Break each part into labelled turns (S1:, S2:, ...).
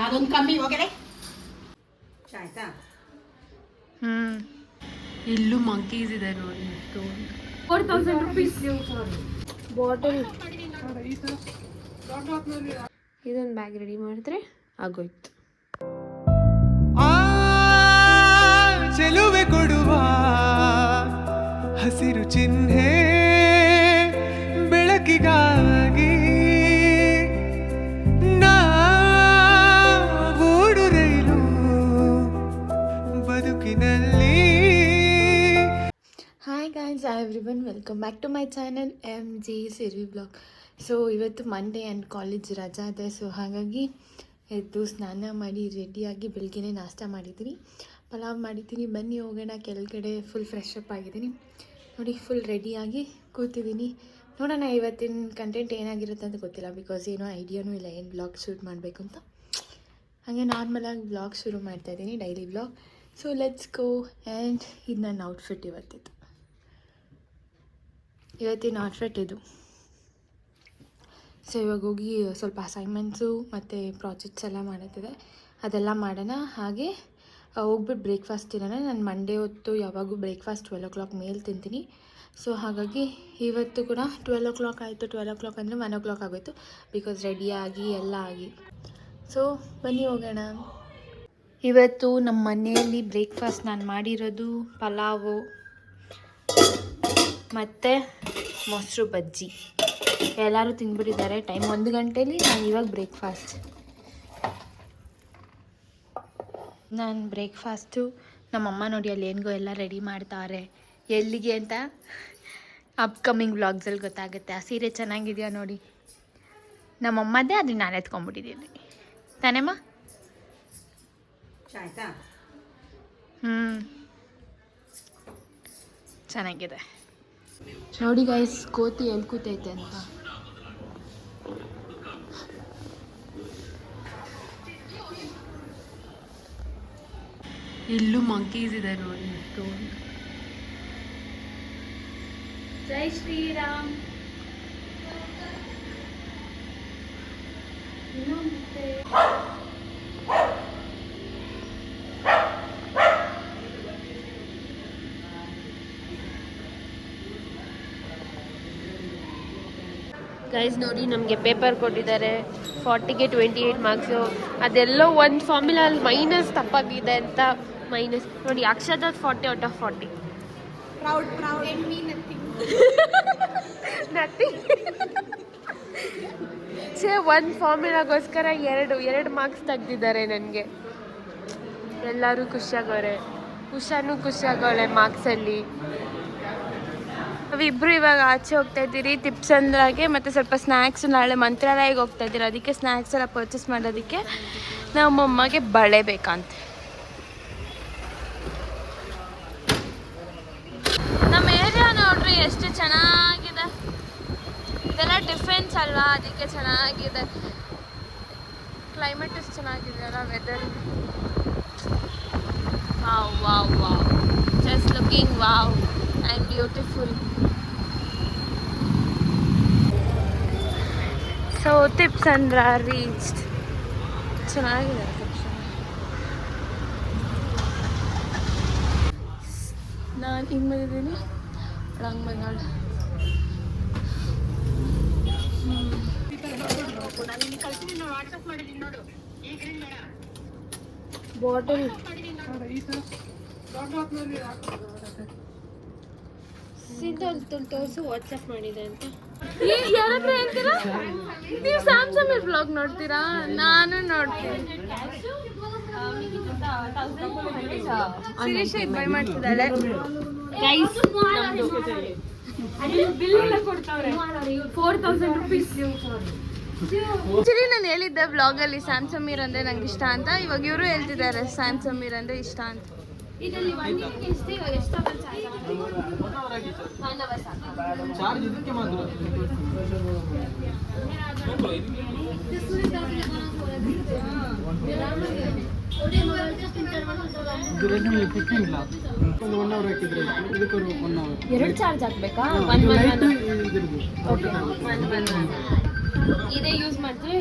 S1: ಅದೊಂದು ಕಮ್ಮಿ ಹೋಗಲೇ
S2: ಆಯ್ತಾ.
S3: ಇಲ್ಲೂ ಮಂಕೀಸ್ ಇದೆ ನೋಡಿ.
S4: 4000 rupees ಬಾಟಲ್. ಇದೊಂದು ಬ್ಯಾಗ್ ರೆಡಿ ಮಾಡಿದ್ರೆ ಆಗೋಯ್ತು.
S5: ಚೆಲುವೆ ಕೊಡುವ ಹಸಿರು ಚಿಹ್ನೆ ಬೆಳಕಿಗಾಗಿ ನಾವೋಡು ರೈಲು ಬದುಕಿನಲ್ಲಿ.
S4: Hi guys, everyone, welcome back to my channel MG Siri blog. So ಇವತ್ತು ಮಂಡೇ ಆ್ಯಂಡ್ ಕಾಲೇಜ್ ರಜಾ ಇದೆ. ಸೊ ಹಾಗಾಗಿ ಎದ್ದು ಸ್ನಾನ ಮಾಡಿ ರೆಡಿಯಾಗಿ ಬೆಳಗ್ಗೆನೇ ನಾಷ್ಟ ಮಾಡಿದ್ದೀನಿ. ಪಲಾವ್ ಮಾಡಿದ್ದೀನಿ. ಬನ್ನಿ ಹೋಗೋಣ ಕೆಳಗಡೆ. ಫುಲ್ ಫ್ರೆಶ್ ಅಪ್ ಆಗಿದ್ದೀನಿ ನೋಡಿ, ಫುಲ್ ರೆಡಿಯಾಗಿ ಕೂತಿದ್ದೀನಿ. ನೋಡೋಣ ಇವತ್ತಿನ ಕಂಟೆಂಟ್ ಏನಾಗಿರುತ್ತೆ ಅಂತ ಗೊತ್ತಿಲ್ಲ, ಬಿಕಾಸ್ ಏನೋ ಐಡಿಯಾನೂ ಇಲ್ಲ ಏನು ಬ್ಲಾಗ್ ಶೂಟ್ ಮಾಡಬೇಕು ಅಂತ. ಹಾಗೆ ನಾರ್ಮಲಾಗಿ ಬ್ಲಾಗ್ ಶುರು ಮಾಡ್ತಾಯಿದ್ದೀನಿ, daily blog. So let's go. And ಇದು ನನ್ನ ಔಟ್ಫಿಟ್ ಇವತ್ತಿನ ಔಟ್ಫಿಟ್ ಇದು. ಸೊ ಇವಾಗ ಹೋಗಿ ಸ್ವಲ್ಪ ಅಸೈನ್ಮೆಂಟ್ಸು ಮತ್ತು ಪ್ರಾಜೆಕ್ಟ್ಸ್ ಎಲ್ಲ ಮಾಡೋದಿದೆ, ಅದೆಲ್ಲ ಮಾಡೋಣ. ಹಾಗೆ ಹೋಗ್ಬಿಟ್ಟು ಬ್ರೇಕ್ಫಾಸ್ಟ್ ತಿನ್ನೋಣ. ನಾನು ಮಂಡೇ ಹೊತ್ತು ಯಾವಾಗೂ ಬ್ರೇಕ್ಫಾಸ್ಟ್ 12 o'clock ಮೇಲೆ ತಿಂತೀನಿ. ಸೊ ಹಾಗಾಗಿ ಇವತ್ತು ಕೂಡ 12 o'clock ಆಯಿತು. 12 o'clock ಅಂದರೆ 1 o'clock ಆಗೋಯಿತು, ಬಿಕಾಸ್ ರೆಡಿಯಾಗಿ ಎಲ್ಲ ಆಗಿ. ಸೊ ಬನ್ನಿ ಹೋಗೋಣ. ಇವತ್ತು ನಮ್ಮ ಮನೆಯಲ್ಲಿ ಬ್ರೇಕ್ಫಾಸ್ಟ್ ನಾನು ಮಾಡಿರೋದು ಪಲಾವು ಮತ್ತು ಮೊಸರು ಬಜ್ಜಿ. ಎಲ್ಲರೂ ತಿಂದ್ಬಿಟ್ಟಿದ್ದಾರೆ. ಟೈಮ್ 1 ಗಂಟೆಲಿ. ನಾನು ಇವಾಗ ಬ್ರೇಕ್ಫಾಸ್ಟು ನಮ್ಮಮ್ಮ ನೋಡಿ ಅಲ್ಲಿ ಏನಿಗೋ ಎಲ್ಲ ರೆಡಿ ಮಾಡ್ತಾರೆ. ಎಲ್ಲಿಗೆ ಅಂತ ಅಪ್ಕಮಿಂಗ್ ವ್ಲಾಗ್ಸಲ್ಲಿ ಗೊತ್ತಾಗುತ್ತೆ. ಆ ಸೀರೆ ಚೆನ್ನಾಗಿದೆಯಾ ನೋಡಿ, ನಮ್ಮಮ್ಮದೇ, ಅದು ನಾನು ಎತ್ಕೊಂಡ್ಬಿಟ್ಟಿದ್ದೀನಿ ತಾನೇಮ್ಮ.
S2: ಆಯ್ತಾ.
S4: ಚೆನ್ನಾಗಿದೆ ನೋಡಿ ಗೈಸ್. ಕೋತಿ ಎಲ್ಲಿ ಕೂತೈತೆ ಅಂತ.
S3: ಇಲ್ಲೂ ಮಂಕೀಸ್ ಇದೆ ನೋಡಿ.
S4: ಜೈ ಶ್ರೀರಾಮ್. ಗೈಸ್ ನೋಡಿ, ನಮಗೆ ಪೇಪರ್ ಕೊಟ್ಟಿದ್ದಾರೆ. 40ಗೆ 28 ಮಾರ್ಕ್ಸು. ಅದೆಲ್ಲೋ ಒಂದು ಫಾರ್ಮುಲಲ್ಲಿ ಮೈನಸ್ ತಪ್ಪಾಗಿದೆ ಅಂತ ಮೈನಸ್ ನೋಡಿ. ಅಕ್ಷರದ್ 40 out of 40.
S1: Proud and me nothing.
S4: ಒಂದು ಫಾರ್ಮುಲಾಗೋಸ್ಕರ ಎರಡು ಮಾರ್ಕ್ಸ್ ತೆಗ್ದಿದ್ದಾರೆ ನನಗೆ. ಎಲ್ಲರೂ ಖುಷಿಯಾಗವ್ರೆ, ಉಷಾನು ಖುಷಿಯಾಗವಳೆ ಮಾರ್ಕ್ಸಲ್ಲಿ. ನಾವಿಬ್ಬರು ಇವಾಗ ಆಚೆ ಹೋಗ್ತಾ ಇದ್ದೀರಿ ತಿಪ್ಸಂದ್ರಾಗೆ. ಮತ್ತು ಸ್ವಲ್ಪ ಸ್ನ್ಯಾಕ್ಸು ನಾಳೆ ಮಂತ್ರಾಲಯಕ್ಕೆ ಹೋಗ್ತಾ ಇದ್ದೀರಿ. ಅದಕ್ಕೆ ಸ್ನ್ಯಾಕ್ಸ್ ಎಲ್ಲ ಪರ್ಚೇಸ್ ಮಾಡೋದಕ್ಕೆ ನಮ್ಮಮ್ಮಗೆ ಬಳೆ ಬೇಕಂತ. ನಮ್ಮ ಏರಿಯಾ ನೋಡ್ರಿ ಎಷ್ಟು ಚೆನ್ನಾಗಿದೆ. ಇದೆಲ್ಲ ಡಿಫೆನ್ಸ್ ಅಲ್ವಾ, ಅದಕ್ಕೆ ಚೆನ್ನಾಗಿದೆ. ಕ್ಲೈಮೇಟ್ ಎಷ್ಟು ಚೆನ್ನಾಗಿದೆ ಅಲ್ಲ, weather. Wow wow wow, just looking wow and beautiful. So Thippasandra reached. ಚೆನ್ನಾಗಿದೆ ರಿಸೆಪ್ಷನ್. ನಾನು ಹಿಂಗೆ ಬಂದಿದ್ದೀನಿ, ಹಂಗೆ ಬಂದಾಳ. ಬಾಟಲ್ ತೋರಿಸು ವಾಟ್ಸಪ್ ಮಾಡಿದೆ ಅಂತ. ಯಾರಾದ್ರೂ ಹೇಳ್ತೀರಾ? ನೀವು ಸ್ಯಾಮ್ಸಂಗ್ ಬ್ಲಾಗ್ ನೋಡ್ತೀರಾ? ನಾನು ನೋಡ್ತೀನಿ. ಶಿರೀಷ ಇದು ಬೈ ಮಾಡ್ತಿದ್ದಾಳೆ. ಆಕ್ಚುಲಿ ನಾನು ಹೇಳಿದ್ದೆ ಬ್ಲಾಗಲ್ಲಿ ಸ್ಯಾಮ್ಸಮೀರ್ ಅಂದರೆ ನಂಗೆ ಇಷ್ಟ ಅಂತ. ಇವಾಗ ಇವರು ಹೇಳ್ತಿದ್ದಾರೆ ಸ್ಯಾಮ್ಸಮೀರ್ ಅಂದರೆ ಇಷ್ಟ ಅಂತ. ಎರಡು ಚಾರ್ಜ್ ಹಾಕ್ಬೇಕಾ? ಇದೇ ಯೂಸ್ ಮಾಡಿದ್ರೆ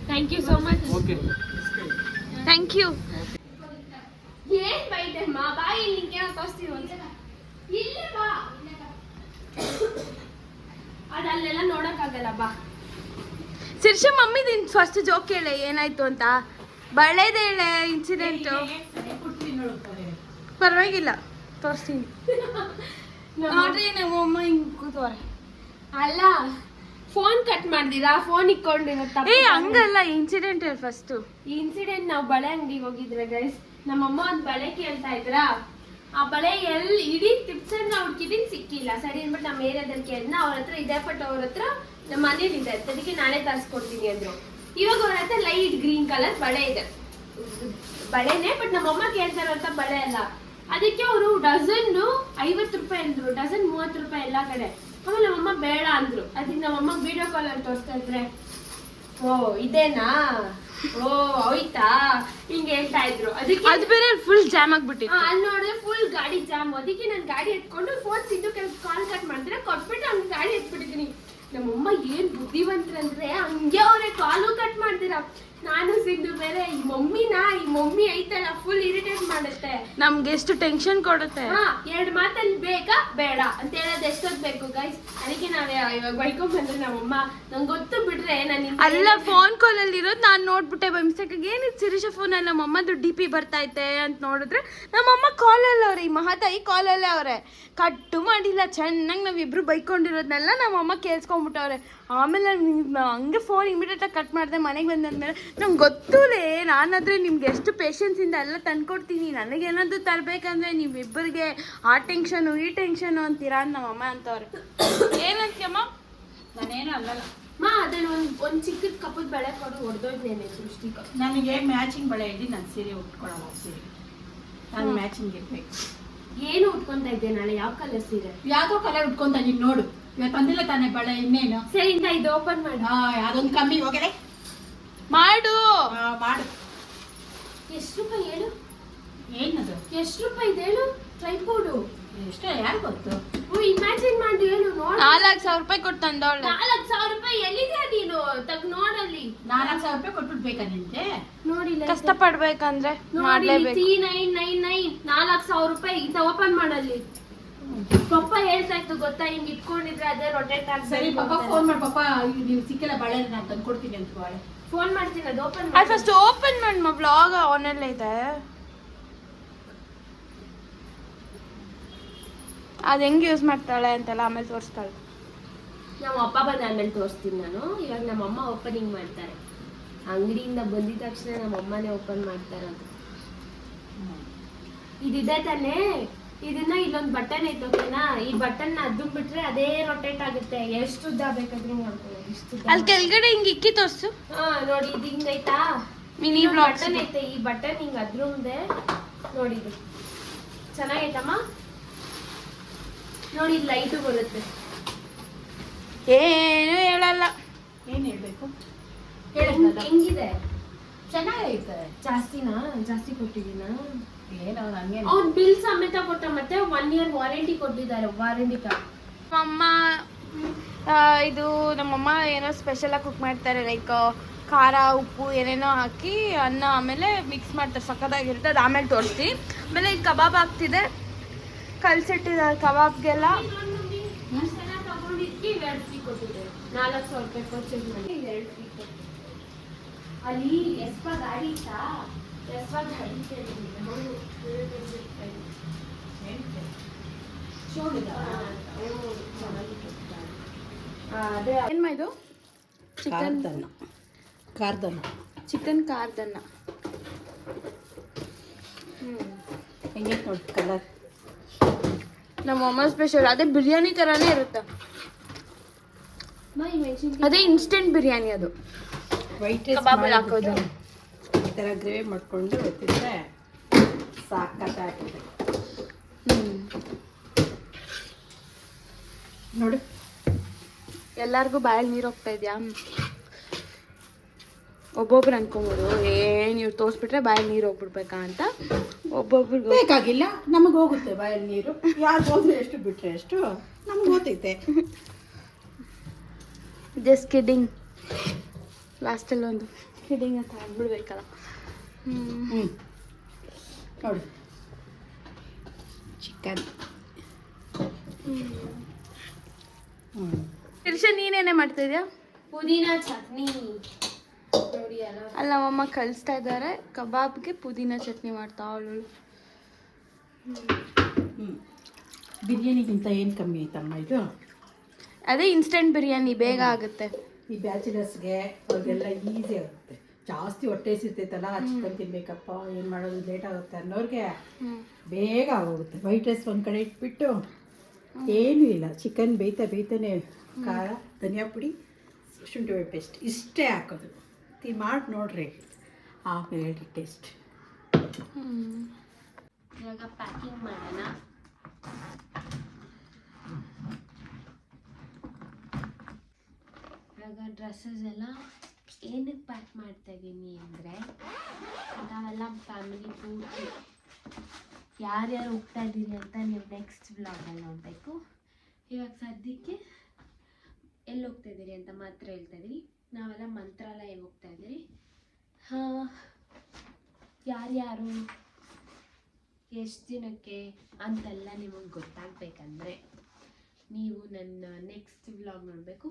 S4: thank you so much. Thank you. ಏನ್ ಬೈದಮ್ಮ ಬಾ ಇಲ್ಲಿ ನಿಂಗೆ ತೋರಿಸ್ತೀನಿ ಒಂದ್ಸಲ. ಇಲ್ಲಿ ಬಾ. ಅದಲ್ಲೆಲ್ಲ ನೋಡಕ್ಕಾಗಲ್ಲ ಬಾ. ಶಿರ್ಷ ಮಮ್ಮಿದಿನ್ ಫಸ್ಟ್ ಜೋಕ್ ಹೇಳೆ ಏನಾಯ್ತು ಅಂತ. ಬಳೆದ ಹೇಳೆ ಇನ್ಸಿಡೆಂಟು. ಪರವಾಗಿಲ್ಲ ತೋರಿಸ್ತೀನಿ ನೋಡ್ರಿ. ನಮ್ಮಮ್ಮ ಹಿಂಗ್ ಕೂತವ್ರೆ. ಅಲ್ಲ ಫೋನ್ ಕಟ್ ಮಾಡ್ದಿರಾ? ಫೋನ್ ಇಕ್ಕೊಂಡಿರತ್ತ. ಏ ಹಂಗಲ್ಲ, ಇನ್ಸಿಡೆಂಟ್ ಹೇಳಿ ಫಸ್ಟು. ಈ ಇನ್ಸಿಡೆಂಟ್ ನಾವು ಬಳೆ ಅಂಗಡಿಗೆ ಹೋಗಿದ್ರೆ ಗೈಸ್, ನಮ್ಮಮ್ಮ ಒಂದು ಬಳೆ ಕೇಳ್ತಾ ಇದ್ರಾ. ಆ ಬಳೆ ಎಲ್ಲಿ ಇಡೀ ಟಿಪ್ಸ್ ಅನ್ನ ಹುಡ್ಕಿದೀನಿ ಸಿಕ್ಕಿಲ್ಲ. ಸರಿ ಅಂದ್ಬಿಟ್ಟು ನಮ್ಮ ಏರಿಯಾದಲ್ಲಿ ಕೇಳಿದ್ನ. ಅವ್ರ ಹತ್ರ ಇದೆ, ಬಟ್ ಅವ್ರ ಹತ್ರ ನಮ್ಮ ಮನೇಲಿ ಇದೆ, ಅದಕ್ಕೆ ನಾಳೆ ತರಿಸ್ಕೊಡ್ತೀನಿ ಅಂದ್ರು. ಇವಾಗ ಅವ್ರ ಹತ್ರ ಲೈಟ್ ಗ್ರೀನ್ ಕಲರ್ ಬಳೆ ಇದೆ, ಬಳೆನೆ, ಬಟ್ ನಮ್ಮಮ್ಮ ಕೇಳ್ತಾ ಇರೋಂಥ ಬಳೆ ಅಲ್ಲ. ಅದಕ್ಕೆ ಅವರು ಡಜನ್ 50 ರೂಪಾಯಿ ಅಂದ್ರು, ಡಜನ್ 30 ರೂಪಾಯಿ ಎಲ್ಲಾ ಕಡೆ. ಆಮೇಲೆ ನಮ್ಮಮ್ಮ ಬೇಡ ಅಂದ್ರು. ಅದಕ್ಕೆ ನಮ್ಮಮ್ಮ ವಿಡಿಯೋ ಕಾಲ್ ಅಲ್ಲಿ ತೋರಿಸ್ತಾ ಇದ್ರೆ, ಓ ಇದೇನಾ, ಓ ಹೋಯ್ತಾ ಹಿಂಗೆ ಹೇಳ್ತಾ ಇದ್ರು. ಅದಕ್ಕೆ ಅದು ಬೇರೆ ಫುಲ್ ಜಾಮ್ ಆಗ್ಬಿಟ್ಟಿತ್ತು. ಅಲ್ಲಿ ನೋಡಿದ್ರೆ ಫುಲ್ ಗಾಡಿ ಜಾಮ್. ಅದಕ್ಕೆ ನಾನು ಗಾಡಿ ಎತ್ಕೊಂಡು ಫೋನ್ ಸಿದ್ದು ಕಾಲ್ ಕಟ್ ಮಾಡಿದ್ರೆ ಕೊಟ್ಬಿಟ್ಟು ಅವ್ನ ಗಾಡಿ ಎತ್ಬಿಟ್ಟಿದ್ದೀನಿ. ನಮ್ಮಮ್ಮ ಏನ್ ಬುದ್ಧಿವಂತರಂದ್ರೆ ಹಂಗೆ ಅವ್ರೆ ಕಾಲು ಕಟ್ ಮಾಡ್ತೀರಾ. ನಾನು ಸಿದ್ದು ಬೇರೆ ಈ ಮಮ್ಮಿ ಐತಲ್ಲ ಫುಲ್ ಇರಿಟೇಟ್ ಮಾಡುತ್ತೆ. ನಮ್ಗೆ ಎಷ್ಟು ಟೆನ್ಷನ್ ಕೊಡುತ್ತೆ. 2 ಮಾತಲ್ಲಿ ಬೇಕಾ ಬೇಡ ಅಂತ ಹೇಳೋದು ಎಷ್ಟೊತ್ತು ಬೇಕು ಗೈಸ್. ಅದಕ್ಕೆ ನಾವೇ ಇವಾಗ ಬೈಕೊಂಡ್ ಬಂದ್ರೆ ನಮ್ಮಮ್ಮ ನಂಗೆ ಗೊತ್ತು ಬಿಟ್ರೆ ನಾನು ಅಲ್ಲ ಫೋನ್ ಕಾಲ್ ಅಲ್ಲಿ ಇರೋದು ನಾನು ನೋಡ್ಬಿಟ್ಟೆ ಬೈ ಮಿಸ್ಟೇಕ್. ಏನಿತ್ತು ಶಿರೀಷ ಫೋನ್ ಅಲ್ಲಿ ನಮ್ಮಮ್ಮದು DP ಬರ್ತೈತೆ ಅಂತ ನೋಡಿದ್ರೆ ನಮ್ಮಮ್ಮ ಕಾಲಲ್ಲಿ ಅವ್ರೆ, ಈ ಮಹಾತಾಯಿ ಕಾಲಲ್ಲೇ ಅವ್ರೆ. ಕಟ್ಟು ಮಾಡಿಲ್ಲ, ಚೆನ್ನಾಗಿ ನಾವಿಬ್ರು ಬೈಕೊಂಡಿರೋದ್ನೆಲ್ಲ ನಮ್ಮಮ್ಮ ಕೇಳಿಸ್ಕೊಂಡ್ಬಿಟ್ಟವ್ರೆ. ಆಮೇಲೆ ಹಂಗೆ ಫೋನ್ ಇಮಿಡಿಯೇಟಾಗಿ ಕಟ್ ಮಾಡಿದೆ. ಮನೆಗೆ ಬಂದಾದ್ಮೇಲೆ ನಂಗೆ ಗೊತ್ತೂಲೇ, ನಾನಾದರೆ ನಿಮ್ಗೆ ಎಷ್ಟು ಪೇಷನ್ಸಿಂದ ಎಲ್ಲ ತಂದ್ಕೊಡ್ತೀನಿ. ನನಗೇನಾದ್ರು ತರಬೇಕಂದ್ರೆ ನೀವಿಬ್ಬರಿಗೆ ಆ ಟೆನ್ಷನು ಈ ಟೆನ್ಷನು ಅಂತೀರಾ ಅಂತ ನಮ್ಮಮ್ಮ ಅಂತವ್ರೆ. ಏನಂತಮ್ಮ?
S2: ನಾನೇನು ಅಲ್ಲಲ್ಲ
S4: ಮಾ, ಅದ್ರಲ್ಲಿ ಒಂದು ಚಿಕ್ಕದ ಕಪ್ಪದ ಬಳೆ ಕೊಡು, ಹೊಡೆದೋಯ್ತೇನೆ ದೃಷ್ಟಿಕ.
S2: ನನಗೆ ಮ್ಯಾಚಿಂಗ್ ಬಳೆ ಇದ್ದು ನಾನು ಸೀರೆ ಉಟ್ಕೊಳ್ಳೋ ಸೀರೆ ನಾನು ಮ್ಯಾಚಿಂಗ್ ಇರ್ಬೇಕು.
S4: ಏನು ಉಟ್ಕೊಂತ ಇದ್ದೆ ನಾಳೆ? ಯಾವ ಕಲರ್ ಸೀರೆ?
S2: ಯಾವ್ದೋ ಕಲರ್ ಉಟ್ಕೊಂತ ನೀನು ನೋಡು. ಇವತ್ತು ಬಂದಿಲ್ಲ ತಾನೇ ಬಳೆ, ಇನ್ನೇನು?
S4: ಸರಿ ಇದು ಓಪನ್ ಮಾಡಿ.
S2: ಅದೊಂದು ಕಮ್ಮಿ ಹೋಗಲೇ
S4: ಮಾಡು.
S2: ಮಾಡು.
S4: ಎಷ್ಟು ರೂಪಾಯಿ ಹೇಳು?
S2: ಏನದು?
S4: ಎಷ್ಟು ರೂಪಾಯಿ ಇದೆ ಹೇಳು? ಟ್ರೈಪೋಡು
S2: ಎಷ್ಟೋ ಯಾರು ಗೊತ್ತು?
S4: ಇಮ್ಯಾಜಿನ್ ಮಾಡಿ ಹೇಳು. ನೋಡು, 4000 ರೂಪಾಯಿ ಕೊಟ್ಟು ತಂದವಳೆ. 4000 ರೂಪಾಯಿ ಎಲ್ಲಿದೆ? ನೀನು ತಗ್ ನೋಡಲ್ಲಿ
S2: 4000 ರೂಪಾಯಿ ಕೊಟ್ಬಿಡ್ಬೇಕಾ ನಿನ್ಗೆ?
S4: ನೋಡಿಲ್ಲ, ಕಷ್ಟಪಡ್ಬೇಕಂದ್ರೆ ಮಾಡ್ಲೇಬೇಕು. 3999 4000 ರೂಪಾಯಿ ಇಂತ ಓಪನ್ ಮಾಡಲ್ಲಿ. ಪಪ್ಪ ಹೇಳ್ತಾ ಇತ್ತು ಗೊತ್ತಾ, ಹಿಂಗ್ ಇಟ್ಕೊಂಡಿದ್ರೆ ಅದೇ ರೊಟೇಟ್ ಆಗಿ.
S2: ಸರಿ ಪಾಪ ಫೋನ್ ಮಾಡಿ, ಪಾಪ ನೀವು ಸಿಕ್ಕಿಲ್ಲ ಬಳೆ ನಾನು ತಂದು ಕೊಡ್ತೀನಿ ಅಂತ ಬಾಳೆ.
S4: ಫೋನ್ ಮಾಡ್ತೀನಿ, ಅದು ಓಪನ್ ಮಾಡಿ. ಫಸ್ಟ್ ಓಪನ್ ಮಾಡಿ. ಬ್ಲಾಗ್ ಆನಲ್ಲೇ ಇದೆ. ಅದು ಹೆಂಗೆ ಯೂಸ್ ಮಾಡ್ತಾಳೆ ಅಂತೆಲ್ಲ ಆಮೇಲೆ ತೋರಿಸ್ತಾಳೆ. ನಮ್ಮ ಅಪ್ಪ ಬಂದಾದ್ಮೇಲೆ ತೋರಿಸ್ತೀನಿ ನಾನು. ಇವಾಗ ನಮ್ಮಮ್ಮ ಓಪನಿಂಗ್ ಮಾಡ್ತಾರೆ. ಅಂಗಡಿಯಿಂದ ಬಂದಿದ ತಕ್ಷಣ ನಮ್ಮಮ್ಮನೇ ಓಪನ್ ಮಾಡ್ತಾರೆ. ಅದು ಇದಿದೆ ತಾನೇ, ಇದನ್ನ ಇಲ್ಲೊಂದು ಬಟನ್ ಐತೆ ಓಕೆನಾ? ಈ ಬಟನ್ ಅದ್ದು ಬಿಟ್ರೆ ಅದೇ ರೊಟೇಟ್ ಆಗುತ್ತೆ. ಎಷ್ಟು ಉದ್ದ ಬೇಕಾದ್ರೂ ಮಾಡ್ಕೊಳ್ಳೋದು. ಇಷ್ಟು ಅಲ್ಲಿ ಕೆಳಗಡೆ ಹಿಂಗೆ ಇಕ್ಕಿ ತೋರಿಸು. ನೋಡಿ, ಇದು ಹಿಂಗೈತಾ? ಮಿನಿ ಬಟನ್ ಐತೆ. ಈ ಬಟನ್ ಹಿಂಗೆ ಅದ್ರ ಮುಂದೆ ನೋಡಿ, ಇದು ಚೆನ್ನಾಗೈತಮ್ಮ. ನೋಡಿ, ಲೈಟು ಬರುತ್ತೆ. ಏನು ಹೇಳಲ್ಲ.
S2: ಏನು ಹೇಳ್ಬೇಕು?
S4: ಹೆಂಗಿದೆ?
S2: ಚೆನ್ನಾಗೈತೆ.
S4: ಜಾಸ್ತಿ ಕೊಟ್ಟಿದ್ದೀನಾ?
S2: ಏನೋ ನಂಗೆ
S4: ಅವ್ನು ಬಿಲ್ ಸಮೇತ ಕೊಟ್ಟ, ಮತ್ತೆ 1 year ವಾರಂಟಿ ಕೊಟ್ಟಿದ್ದಾರೆ. Warranty card. ಅಮ್ಮ ಇದು ನಮ್ಮಮ್ಮ ಏನೋ ಸ್ಪೆಷಲ್ ಆಗಿ ಕುಕ್ ಮಾಡ್ತಾರೆ. ಲೈಕ್ ಖಾರ ಉಪ್ಪು ಏನೇನೋ ಹಾಕಿ ಅನ್ನ ಆಮೇಲೆ ಮಿಕ್ಸ್ ಮಾಡ್ತಾರೆ. ಸಕ್ಕತ್ತಾಗಿರುತ್ತೆ. ಅದು ಆಮೇಲೆ ತೋರಿಸ್ತೀನಿ. ಆಮೇಲೆ ಈಗ ಕಬಾಬ್ ಆಗ್ತಿದೆ, ಕಲ್ಸಿಟ್ಟಿದ್ದಾರೆ ಕಬಾಬ್ಗೆಲ್ಲ. 4000 ರೂಪಾಯಿ ಪರ್ಚೇಸ್ ಮಾಡಿ 2 ಫ್ರೀ. ಅಲ್ಲಿ ಎಸ್ಪಾ ಗಾಡಿ ಇತ್ತಾ? ಎಸ್ಪಾ ಗಾಡಿ ಅದೇ ಏನು ಇದು? ಚಿಕನ್
S2: ಕಾರ್ದನ್ನ
S4: ಚಿಕನ್ ಕಾರ್ದನ್ನ.
S2: ಹೆಂಗೆ ನೋಡಿ ಕಲರ್.
S4: ನಮ್ಮ ಅಮ್ಮ ಸ್ಪೆಷಲ್. ಅದೇ ಬಿರಿಯಾನಿ ಥರನೇ ಇರುತ್ತೆ. ಅದೇ ಇನ್ಸ್ಟೆಂಟ್ ಬಿರಿಯಾನಿ. ಅದು
S2: ವೈಟ್
S4: ಕಬಾಬಲ್ಲಿ ಹಾಕೋದು.
S2: ಈ ಥರ ಗ್ರೇವಿ ಮಾಡ್ಕೊಂಡು ತಿಂದರೆ ಸಾಕಾಗ್ತದೆ. ನೋಡು,
S4: ಎಲ್ಲರಿಗೂ ಬಾಯಲ್ಲಿ ನೀರು ಹೋಗ್ತಾ ಇದೆಯಾ? ಒಬ್ಬೊಬ್ರು ಅನ್ಕೊಂಬೋದು ಏನು ಇವ್ರು ತೋರಿಸ್ಬಿಟ್ರೆ ಬಾಯಲ್ಲಿ ನೀರು ಹೋಗ್ಬಿಡ್ಬೇಕಾ ಅಂತ. ಒಬ್ಬೊಬ್ರಿಗೆ
S2: ಬೇಕಾಗಿಲ್ಲ, ನಮಗೆ ಹೋಗುತ್ತೆ ಬಾಯಲ್ಲಿ ನೀರು. ಯಾರು ಹೋದ್ರೆ ಎಷ್ಟು ಬಿಟ್ಟರೆ ಎಷ್ಟು ನಮ್ಗೆ ಗೊತ್ತೈತೆ.
S4: Just kidding. ಲಾಸ್ಟಲ್ಲಿ ಒಂದು ಕಿಡ್ಡಿಂಗ್ ಅಂತ ಆಗ್ಬಿಡ್ಬೇಕಲ್ಲ.
S2: ನೋಡಿ ಚಿಕನ್.
S4: ತಿರ್ಷ ನೀನೇನೇ ಮಾಡ್ತಾ ಇದೆಯಾ?
S3: ಪುದೀನ ಚಟ್ನಿ.
S4: ಅಲ್ಲ ನಮ್ಮಮ್ಮ ಕಲಿಸ್ತಾ ಇದ್ದಾರೆ ಕಬಾಬ್ಗೆ ಪುದೀನ ಚಟ್ನಿ ಮಾಡ್ತಾ ಅವಳು.
S2: ಬಿರಿಯಾನಿಗಿಂತ ಏನು ಕಮ್ಮಿ ಐತಮ್ಮ ಇದು?
S4: ಅದೇ ಇನ್ಸ್ಟೆಂಟ್ ಬಿರಿಯಾನಿ, ಬೇಗ ಆಗುತ್ತೆ.
S2: ಈ ಬ್ಯಾಚುಲರ್ಸ್ಗೆ ಅವ್ರಿಗೆಲ್ಲ ಈಸಿ ಆಗುತ್ತೆ. ಜಾಸ್ತಿ ಹೊಟ್ಟೆ ಸಿರ್ತೈತಲ್ಲ, ಚಿಕನ್ ತಿನ್ಬೇಕಪ್ಪ ಏನು ಮಾಡೋದು ಲೇಟ್ ಆಗುತ್ತೆ ಅನ್ನೋರಿಗೆ ಬೇಗ ಆಗೋಗುತ್ತೆ. ವೈಟ್ ರೈಸ್ ಒಂದು ಕಡೆ ಇಟ್ಬಿಟ್ಟು ಏನೂ ಇಲ್ಲ, ಚಿಕನ್ ಬೇಯ್ತಾನೆ ಖಾರ, ಧನಿಯಾ ಪುಡಿ, ಶುಂಠಿ ಬೆಳ್ಳುಳ್ಳಿ ಪೇಸ್ಟ್ ಇಷ್ಟೇ ಹಾಕೋದು. ಮಾಡಿ ನೋಡ್ರಿ, ಆಮೇಲೆ ಟೇಸ್ಟ್.
S3: ಇವಾಗ ಪ್ಯಾಕಿಂಗ್ ಮಾಡೋಣ. ಇವಾಗ ಡ್ರೆಸ್ಸಸ್ ಎಲ್ಲ ಏನಕ್ಕೆ ಪ್ಯಾಕ್ ಮಾಡ್ತಾ ಇದ್ದೀನಿ ಅಂದರೆ, ನಾವೆಲ್ಲ ಫ್ಯಾಮಿಲಿ ಪೂರ್ತಿ ಯಾರ್ಯಾರು ಹೋಗ್ತಾ ಇದ್ದೀರಿ ಅಂತ ನೀವು ನೆಕ್ಸ್ಟ್ ವ್ಲಾಗಲ್ಲಿ ನೋಡಬೇಕು. ಇವಾಗ ಸದ್ಯಕ್ಕೆ ಎಲ್ಲಿ ಹೋಗ್ತಾ ಇದ್ದೀರಿ ಅಂತ ಮಾತ್ರ ಹೇಳ್ತಾ ಇದ್ದೀರಿ. ನಾವೆಲ್ಲ ಮಂತ್ರಾಲಯ ಹೋಗ್ತಾ ಇದ್ದೀರಿ. ಯಾರ್ಯಾರು ಎಷ್ಟು ದಿನಕ್ಕೆ ಅಂತೆಲ್ಲ ನಿಮಗೆ ಗೊತ್ತಾಗಬೇಕಂದ್ರೆ ನೀವು ನನ್ನ ನೆಕ್ಸ್ಟ್ ವ್ಲಾಗ್ ನೋಡಬೇಕು.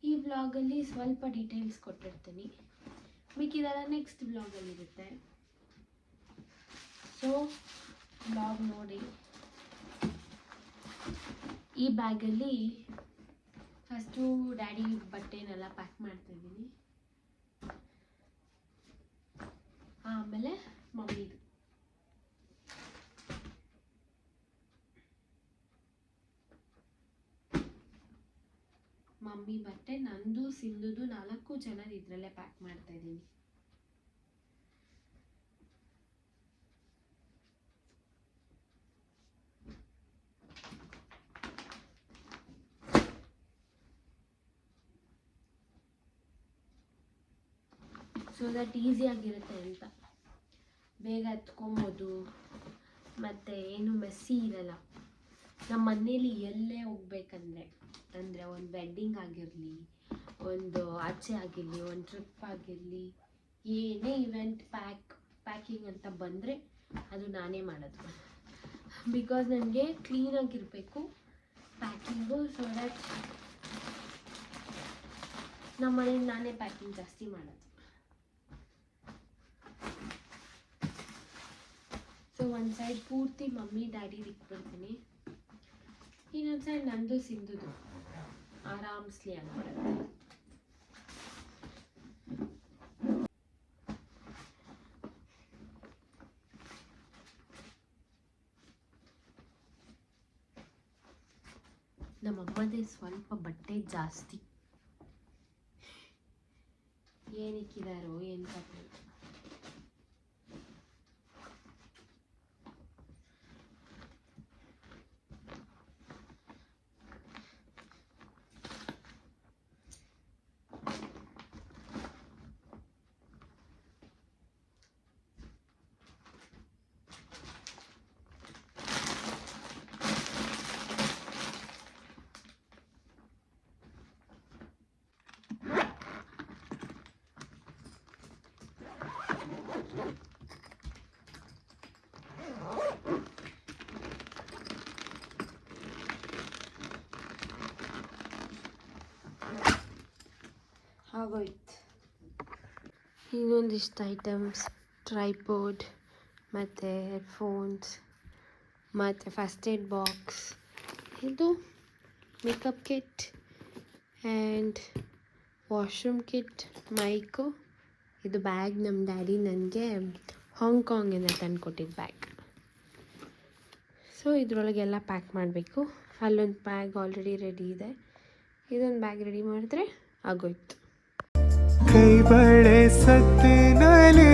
S3: ಈ ವ್ಲಾಗಲ್ಲಿ ಸ್ವಲ್ಪ ಡೀಟೇಲ್ಸ್ ಕೊಟ್ಟಿರ್ತೀನಿ, ಮಿಕ್ಕಿದೆಲ್ಲ ನೆಕ್ಸ್ಟ್ ವ್ಲಾಗಲ್ಲಿ ಇರುತ್ತೆ. ಸೊ ವ್ಲಾಗ್ ನೋಡಿ. ಈ ಬ್ಯಾಗಲ್ಲಿ ಫಸ್ಟು ಡ್ಯಾಡಿ ಬಟ್ಟೆನೆಲ್ಲ ಪ್ಯಾಕ್ ಮಾಡ್ತಾಯಿದ್ದೀನಿ, ಆಮೇಲೆ ಮಮ್ಮಿದು. ಮಮ್ಮಿ ಬಟ್ಟೆ, ನಂದು ಸಿಂಧುದು 4 ಜನದ ಇದರಲ್ಲೇ ಪ್ಯಾಕ್ ಮಾಡ್ತಾಯಿದ್ದೀನಿ. ಸೊ ದಟ್ ಈಸಿಯಾಗಿರುತ್ತೆ ಅಂತ, ಬೇಗ ಎತ್ಕೊಬೋದು ಮತ್ತು ಏನು ಮೆಸ್ಸಿ ಇರಲ್ಲ. ನಮ್ಮ ಮನೇಲಿ ಎಲ್ಲೇ ಹೋಗ್ಬೇಕಂದ್ರೆ, ಅಂದರೆ ಒಂದು ವೆಡ್ಡಿಂಗ್ ಆಗಿರಲಿ, ಒಂದು ಆಚೆ ಆಗಿರಲಿ, ಒಂದು ಟ್ರಿಪ್ ಆಗಿರಲಿ, ಏನೇ ಇವೆಂಟ್ ಪ್ಯಾಕಿಂಗ್ ಅಂತ ಬಂದರೆ ಅದು ನಾನೇ ಮಾಡೋದು. ಬಿಕಾಸ್ ನನಗೆ ಕ್ಲೀನಾಗಿರಬೇಕು ಪ್ಯಾಕಿಂಗು. ಸೊ ದಟ್ ನಮ್ಮ ಮನೇಲಿ ನಾನೇ ಪ್ಯಾಕಿಂಗ್ ಜಾಸ್ತಿ ಮಾಡೋದು. ಸೊ ಒಂದು ಸೈಡ್ ಪೂರ್ತಿ ಮಮ್ಮಿ ಡ್ಯಾಡಿ ಇಟ್ಬಿಡ್ತೀನಿ, ಇನ್ನೊಂದು ಸೈಡ್ ನಂದು ಸಿಂಧುದು ಆರಾಮ್ಸ್ಲಿ ಆಗ್ಬಿಡುತ್ತೆ. ನಮ್ಮಮ್ಮದೇ ಸ್ವಲ್ಪ ಬಟ್ಟೆ ಜಾಸ್ತಿ, ಏನಿಕ್ಕಿದಾರೋ ಏನು ಕತೆ. ಆಗೋಯ್ತು. ಇನ್ನೊಂದಿಷ್ಟು ಐಟಮ್ಸ್, ಟ್ರೈಪೋಡ್ ಮತ್ತು ಹೆಡ್ಫೋನ್ಸ್ ಮತ್ತು ಫಸ್ಟ್ ಏಡ್ ಬಾಕ್ಸ್, ಇದು makeup kit and washroom kit, mic. ಇದು ಬ್ಯಾಗ್ ನಮ್ಮ ಡ್ಯಾಡಿ ನನಗೆ ಹಾಂಗ್ಕಾಂಗಿಂದ ತಂದುಕೊಟ್ಟಿದ್ದು ಬ್ಯಾಗ್. ಸೊ ಇದರೊಳಗೆಲ್ಲ ಪ್ಯಾಕ್ ಮಾಡಬೇಕು. ಅಲ್ಲೊಂದು ಬ್ಯಾಗ್ ಆಲ್ರೆಡಿ ರೆಡಿ ಇದೆ, ಇದೊಂದು ಬ್ಯಾಗ್ ರೆಡಿ ಮಾಡಿದ್ರೆ ಆಗೋಯ್ತು.
S5: ಕೈ ಬಳೆ ಸತ್ತಿನಲೇ